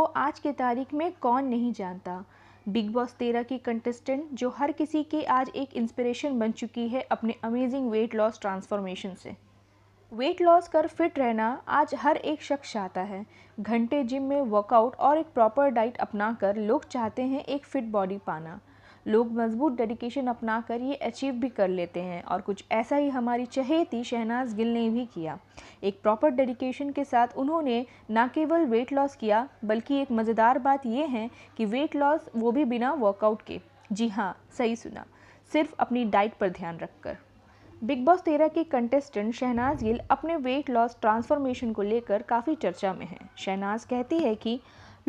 को आज की तारीख में कौन नहीं जानता बिग बॉस 13 की कंटेस्टेंट जो हर किसी की आज एक इंस्पिरेशन बन चुकी है अपने अमेजिंग वेट लॉस ट्रांसफॉर्मेशन से। वेट लॉस कर फिट रहना आज हर एक शख्स चाहता है। घंटे जिम में वर्कआउट और एक प्रॉपर डाइट अपनाकर लोग चाहते हैं एक फिट बॉडी पाना। लोग मजबूत डेडिकेशन अपनाकर ये अचीव भी कर लेते हैं और कुछ ऐसा ही हमारी चहेती शहनाज गिल ने भी किया। एक प्रॉपर डेडिकेशन के साथ उन्होंने न केवल वेट लॉस किया बल्कि एक मज़ेदार बात यह है कि वेट लॉस वो भी बिना वर्कआउट के। जी हाँ, सही सुना, सिर्फ अपनी डाइट पर ध्यान रखकर। बिग बॉस 13 की कंटेस्टेंट शहनाज गिल अपने वेट लॉस ट्रांसफॉर्मेशन को लेकर काफ़ी चर्चा में है। शहनाज कहती है कि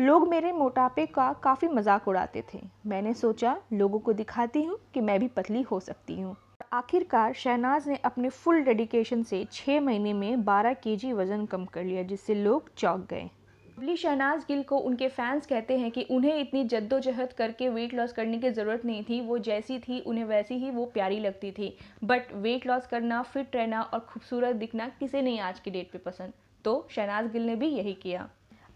लोग मेरे मोटापे का काफ़ी मजाक उड़ाते थे। मैंने सोचा लोगों को दिखाती हूँ कि मैं भी पतली हो सकती हूँ। आखिरकार शहनाज ने अपने फुल डेडिकेशन से 6 महीने में 12 केजी वज़न कम कर लिया, जिससे लोग चौंक गए। अगली शहनाज गिल को उनके फैंस कहते हैं कि उन्हें इतनी जद्दोजहद करके वेट लॉस करने की ज़रूरत नहीं थी, वो जैसी थी उन्हें वैसी ही वो प्यारी लगती थी। बट वेट लॉस करना, फिट रहना और खूबसूरत दिखना किसे नहीं आज की डेट पे पसंद। तो शहनाज गिल ने भी यही किया।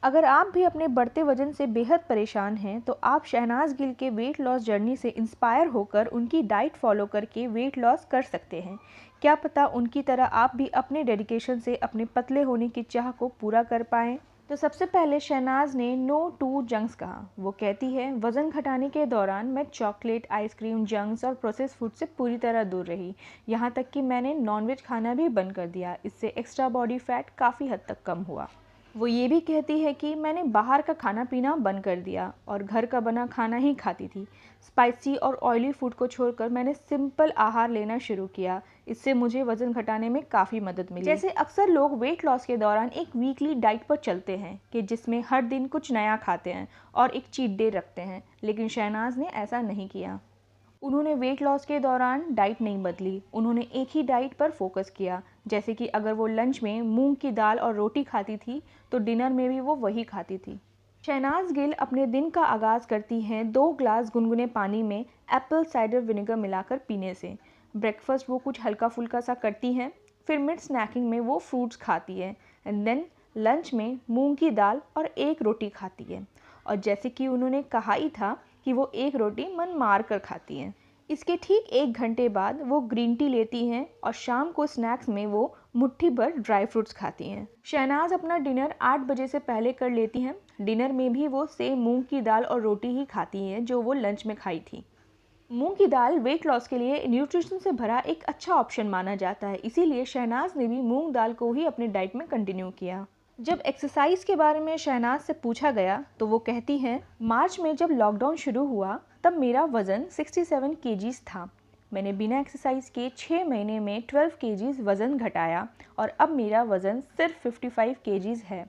अगर आप भी अपने बढ़ते वजन से बेहद परेशान हैं तो आप शहनाज गिल के वेट लॉस जर्नी से इंस्पायर होकर उनकी डाइट फॉलो करके वेट लॉस कर सकते हैं। क्या पता उनकी तरह आप भी अपने डेडिकेशन से अपने पतले होने की चाह को पूरा कर पाएँ। तो सबसे पहले शहनाज ने नो टू जंक्स कहा। वो कहती है, वज़न घटाने के दौरान मैं चॉकलेट, आइसक्रीम, जंक्स और प्रोसेस फूड से पूरी तरह दूर रही। यहाँ तक कि मैंने नॉनवेज खाना भी बंद कर दिया। इससे एक्स्ट्रा बॉडी फैट काफ़ी हद तक कम हुआ। वो ये भी कहती है कि मैंने बाहर का खाना पीना बंद कर दिया और घर का बना खाना ही खाती थी। स्पाइसी और ऑयली फूड को छोड़कर मैंने सिंपल आहार लेना शुरू किया। इससे मुझे वज़न घटाने में काफ़ी मदद मिली। जैसे अक्सर लोग वेट लॉस के दौरान एक वीकली डाइट पर चलते हैं कि जिसमें हर दिन कुछ नया खाते हैं और एक चीट डे रखते हैं, लेकिन शहनाज ने ऐसा नहीं किया। उन्होंने वेट लॉस के दौरान डाइट नहीं बदली, उन्होंने एक ही डाइट पर फोकस किया। जैसे कि अगर वो लंच में मूंग की दाल और रोटी खाती थी तो डिनर में भी वो वही खाती थी। शहनाज गिल अपने दिन का आगाज़ करती हैं 2 ग्लास गुनगुने पानी में एप्पल साइडर विनेगर मिलाकर पीने से। ब्रेकफास्ट वो कुछ हल्का फुल्का सा करती हैं, फिर मिड स्नैकिंग में वो फ्रूट्स खाती है एंड देन लंच में मूंग की दाल और एक रोटी खाती है। और जैसे कि उन्होंने कहा ही था कि वो एक रोटी मन मार कर खाती हैं। इसके ठीक 1 घंटे बाद वो ग्रीन टी लेती हैं और शाम को स्नैक्स में वो मुट्ठी भर ड्राई फ्रूट्स खाती हैं। शहनाज अपना डिनर 8 बजे से पहले कर लेती हैं। डिनर में भी वो सेम मूंग की दाल और रोटी ही खाती हैं जो वो लंच में खाई थी। मूंग की दाल वेट लॉस के लिए न्यूट्रिशन से भरा एक अच्छा ऑप्शन माना जाता है, इसीलिए शहनाज ने भी मूंग दाल को ही अपनी डाइट में कंटिन्यू किया। जब एक्सरसाइज के बारे में शहनाज से पूछा गया तो वो कहती हैं, मार्च में जब लॉकडाउन शुरू हुआ तब मेरा वज़न 67 केजीज था। मैंने बिना एक्सरसाइज के 6 महीने में 12 केजीज वज़न घटाया और अब मेरा वज़न सिर्फ 55 केजीज है।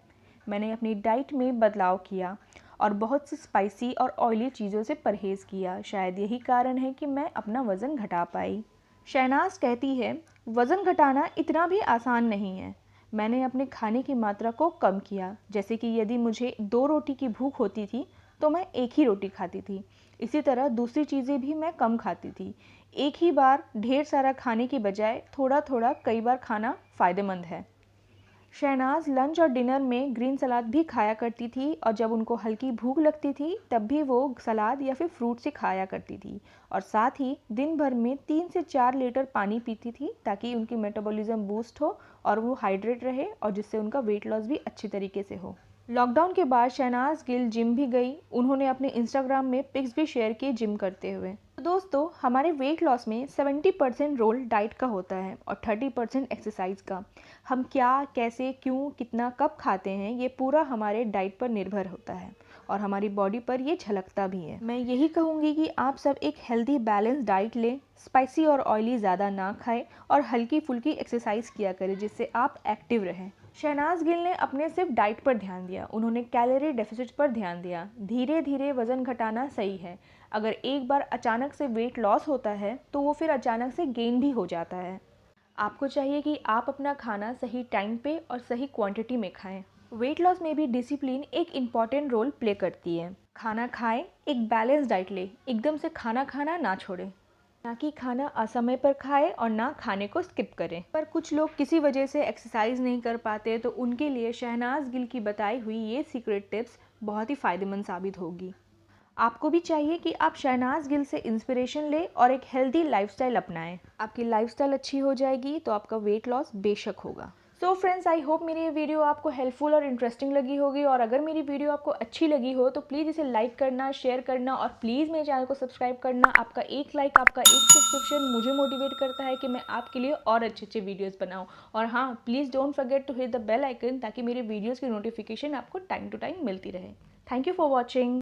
मैंने अपनी डाइट में बदलाव किया और बहुत सी स्पाइसी और ऑयली चीज़ों से परहेज़ किया। शायद यही कारण है कि मैं अपना वज़न घटा पाई। शहनाज कहती है, वज़न घटाना इतना भी आसान नहीं है। मैंने अपने खाने की मात्रा को कम किया। जैसे कि यदि मुझे 2 रोटी की भूख होती थी तो मैं 1 ही रोटी खाती थी। इसी तरह दूसरी चीज़ें भी मैं कम खाती थी। एक ही बार ढेर सारा खाने की बजाय थोड़ा थोड़ा कई बार खाना फ़ायदेमंद है। शहनाज लंच और डिनर में ग्रीन सलाद भी खाया करती थी और जब उनको हल्की भूख लगती थी तब भी वो सलाद या फिर फ्रूट से खाया करती थी। और साथ ही दिन भर में 3 से 4 लीटर पानी पीती थी ताकि उनकी मेटाबॉलिज्म बूस्ट हो और वो हाइड्रेट रहे और जिससे उनका वेट लॉस भी अच्छी तरीके से हो। लॉकडाउन के बाद शहनाज गिल जिम भी गई। उन्होंने अपने इंस्टाग्राम में पिक्स भी शेयर किए जिम करते हुए। तो दोस्तों, हमारे वेट लॉस में 70% रोल डाइट का होता है और 30% एक्सरसाइज का। हम क्या, कैसे, क्यों, कितना, कब खाते हैं ये पूरा हमारे डाइट पर निर्भर होता है और हमारी बॉडी पर ये झलकता भी है। मैं यही कहूँगी कि आप सब एक हेल्दी बैलेंस डाइट लें, स्पाइसी और ऑयली ज़्यादा ना खाएं और हल्की फुल्की एक्सरसाइज किया करें जिससे आप एक्टिव रहें। शहनाज गिल ने अपने सिर्फ डाइट पर ध्यान दिया, उन्होंने कैलोरी डेफिसिट पर ध्यान दिया। धीरे धीरे वज़न घटाना सही है। अगर एक बार अचानक से वेट लॉस होता है तो वो फिर अचानक से गेन भी हो जाता है। आपको चाहिए कि आप अपना खाना सही टाइम पे और सही क्वांटिटी में खाएं। वेट लॉस में भी डिसिप्लिन एक इम्पॉर्टेंट रोल प्ले करती है। खाना खाएं, एक बैलेंस डाइट लें, एकदम से खाना खाना ना छोड़ें। ना कि खाना असमय पर खाएं और ना खाने को स्किप करें। पर कुछ लोग किसी वजह से एक्सरसाइज नहीं कर पाते, तो उनके लिए शहनाज गिल की बताई हुई ये सीक्रेट टिप्स बहुत ही फ़ायदेमंद साबित होगी। आपको भी चाहिए कि आप शहनाज गिल से इंस्पिरेशन लें और एक हेल्दी लाइफस्टाइल अपनाएं। आपकी लाइफस्टाइल अच्छी हो जाएगी तो आपका वेट लॉस बेशक होगा। सो फ्रेंड्स, आई होप मेरी ये वीडियो आपको हेल्पफुल और इंटरेस्टिंग लगी होगी, और अगर मेरी वीडियो आपको अच्छी लगी हो तो प्लीज़ इसे लाइक करना, शेयर करना और प्लीज़ मेरे चैनल को सब्सक्राइब करना। आपका एक लाइक, आपका एक सब्सक्रिप्शन मुझे मोटिवेट करता है कि मैं आपके लिए और अच्छे अच्छे वीडियोज़ बनाऊँ। और हाँ, please don't forget to hit the bell icon ताकि मेरे वीडियोज़ की नोटिफिकेशन आपको टाइम टू टाइम मिलती रहे। Thank you for watching.